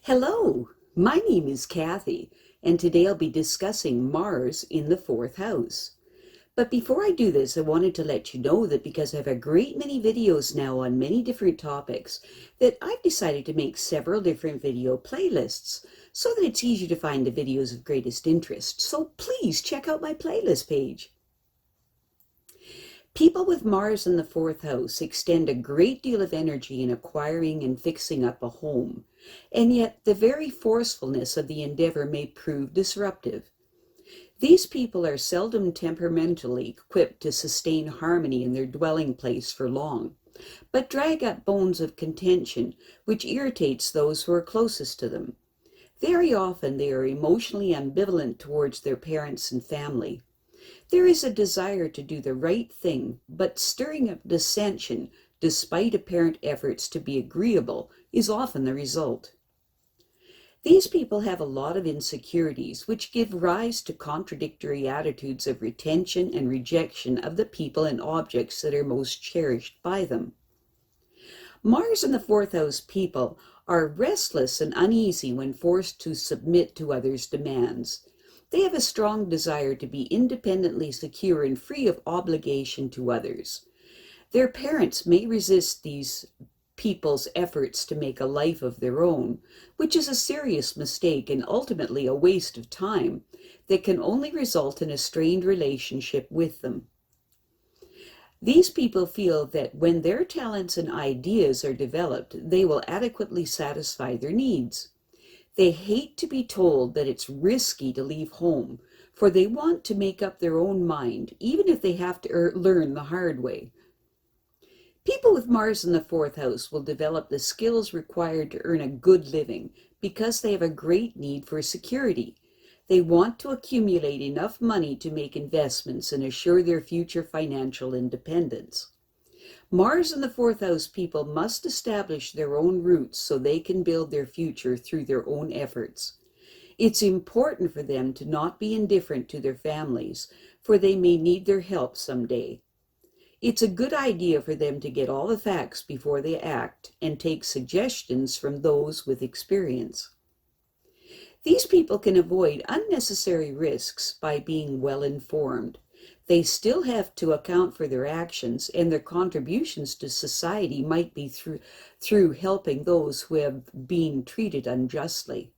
Hello, my name is Kathy, and today I'll be discussing Mars in the fourth house. But before I do this, I wanted to let you know that because I have a great many videos now on many different topics, that I've decided to make several different video playlists so that it's easy to find the videos of greatest interest. So please check out my playlist page. People with Mars in the fourth house extend a great deal of energy in acquiring and fixing up a home, and yet the very forcefulness of the endeavor may prove disruptive. These people are seldom temperamentally equipped to sustain harmony in their dwelling place for long, but drag up bones of contention which irritates those who are closest to them. Very often they are emotionally ambivalent towards their parents and family. There is a desire to do the right thing, but stirring up dissension, despite apparent efforts to be agreeable, is often the result. These people have a lot of insecurities, which give rise to contradictory attitudes of retention and rejection of the people and objects that are most cherished by them. Mars in the fourth house people are restless and uneasy when forced to submit to others' demands. They have a strong desire to be independently secure and free of obligation to others. Their parents may resist these people's efforts to make a life of their own, which is a serious mistake and ultimately a waste of time that can only result in a strained relationship with them. These people feel that when their talents and ideas are developed, they will adequately satisfy their needs. They hate to be told that it's risky to leave home, for they want to make up their own mind, even if they have to learn the hard way. People with Mars in the fourth house will develop the skills required to earn a good living because they have a great need for security. They want to accumulate enough money to make investments and assure their future financial independence. Mars in the fourth house people must establish their own roots so they can build their future through their own efforts. It's important for them to not be indifferent to their families, for they may need their help someday. It's a good idea for them to get all the facts before they act and take suggestions from those with experience. These people can avoid unnecessary risks by being well informed. They still have to account for their actions, and their contributions to society might be through helping those who have been treated unjustly.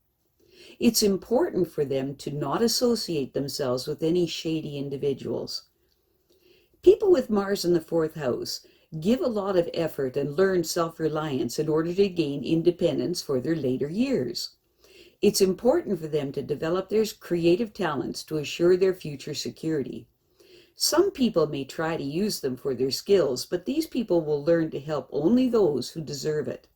It's important for them to not associate themselves with any shady individuals. People with Mars in the fourth house give a lot of effort and learn self-reliance in order to gain independence for their later years. It's important for them to develop their creative talents to assure their future security. Some people may try to use them for their skills, but these people will learn to help only those who deserve it.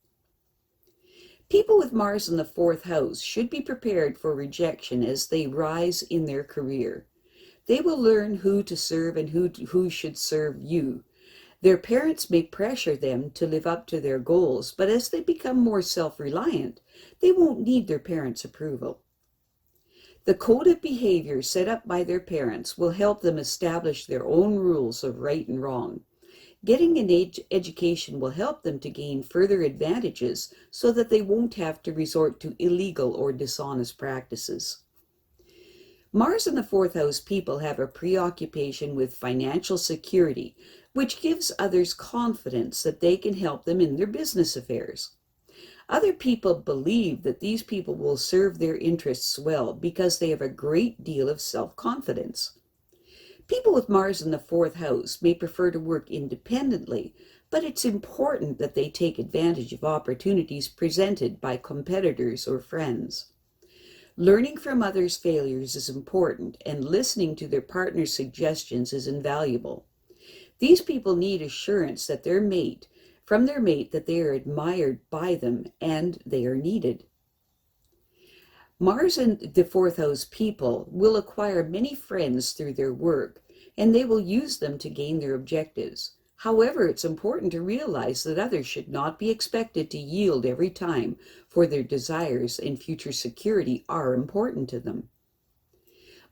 People with Mars in the fourth house should be prepared for rejection as they rise in their career. They will learn who to serve and who should serve you. Their parents may pressure them to live up to their goals, but as they become more self-reliant, they won't need their parents' approval. The code of behavior set up by their parents will help them establish their own rules of right and wrong. Getting an education will help them to gain further advantages so that they won't have to resort to illegal or dishonest practices. Mars in the fourth house people have a preoccupation with financial security, which gives others confidence that they can help them in their business affairs. Other people believe that these people will serve their interests well because they have a great deal of self-confidence. People with Mars in the fourth house may prefer to work independently, but it's important that they take advantage of opportunities presented by competitors or friends. Learning from others' failures is important, and listening to their partner's suggestions is invaluable. These people need assurance that from their mate that they are admired by them and they are needed. Mars in the fourth house people will acquire many friends through their work, and they will use them to gain their objectives. However, it's important to realize that others should not be expected to yield every time, for their desires and future security are important to them.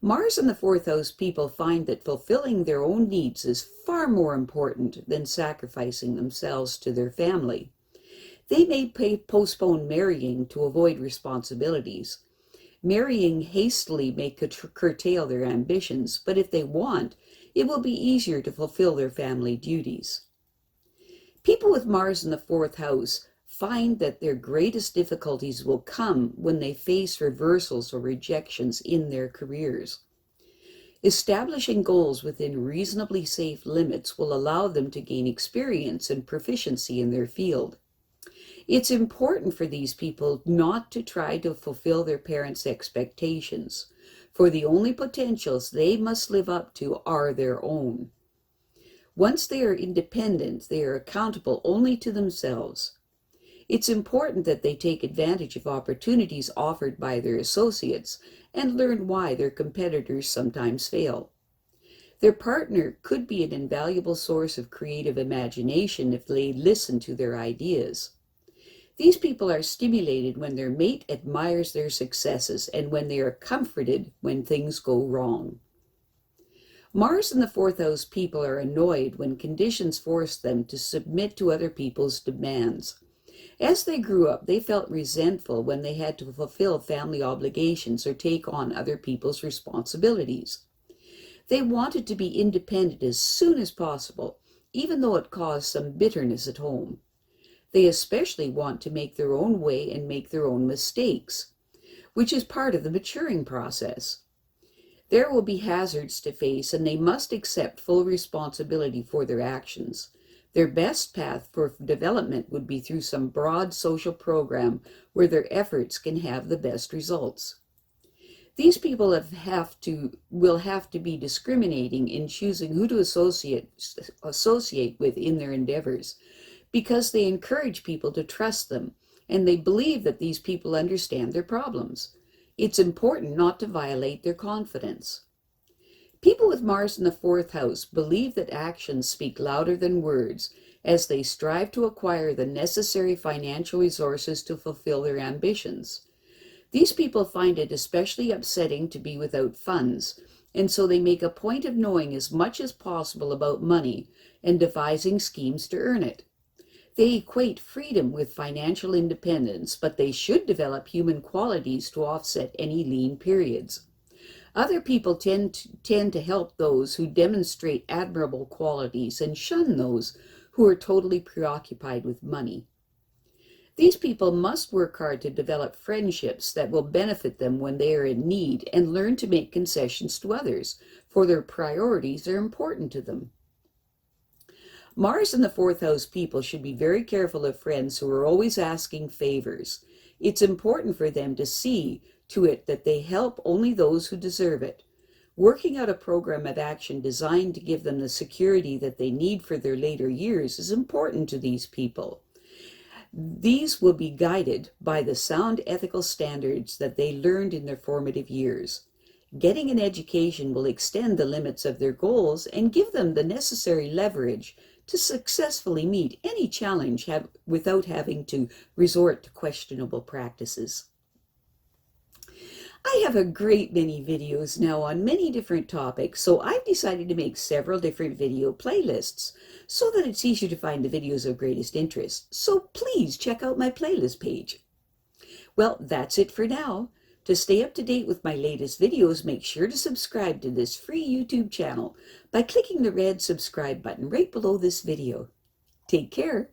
Mars in the fourth house people find that fulfilling their own needs is far more important than sacrificing themselves to their family. They may postpone marrying to avoid responsibilities. Marrying hastily may curtail their ambitions, but if they want, it will be easier to fulfill their family duties. People with Mars in the fourth house find that their greatest difficulties will come when they face reversals or rejections in their careers. Establishing goals within reasonably safe limits will allow them to gain experience and proficiency in their field. It's important for these people not to try to fulfill their parents' expectations, for the only potentials they must live up to are their own. Once they are independent, they are accountable only to themselves. It's important that they take advantage of opportunities offered by their associates and learn why their competitors sometimes fail. Their partner could be an invaluable source of creative imagination if they listen to their ideas. These people are stimulated when their mate admires their successes and when they are comforted when things go wrong. Mars in the fourth house people are annoyed when conditions force them to submit to other people's demands. As they grew up, they felt resentful when they had to fulfill family obligations or take on other people's responsibilities. They wanted to be independent as soon as possible, even though it caused some bitterness at home. They especially want to make their own way and make their own mistakes, which is part of the maturing process. There will be hazards to face, and they must accept full responsibility for their actions. Their best path for development would be through some broad social program where their efforts can have the best results. These people will have to be discriminating in choosing who to associate with in their endeavors, because they encourage people to trust them, and they believe that these people understand their problems. It's important not to violate their confidence. People with Mars in the fourth house believe that actions speak louder than words as they strive to acquire the necessary financial resources to fulfill their ambitions. These people find it especially upsetting to be without funds, and so they make a point of knowing as much as possible about money and devising schemes to earn it. They equate freedom with financial independence, but they should develop human qualities to offset any lean periods. Other people tend to help those who demonstrate admirable qualities and shun those who are totally preoccupied with money. These people must work hard to develop friendships that will benefit them when they are in need and learn to make concessions to others, for their priorities are important to them. Mars in the fourth house people should be very careful of friends who are always asking favors. It's important for them to see to it that they help only those who deserve it. Working out a program of action designed to give them the security that they need for their later years is important to these people. These will be guided by the sound ethical standards that they learned in their formative years. Getting an education will extend the limits of their goals and give them the necessary leverage to successfully meet any challenge without having to resort to questionable practices. I have a great many videos now on many different topics, so I've decided to make several different video playlists so that it's easier to find the videos of greatest interest. So please check out my playlist page. Well, that's it for now. To stay up to date with my latest videos, make sure to subscribe to this free YouTube channel by clicking the red subscribe button right below this video. Take care.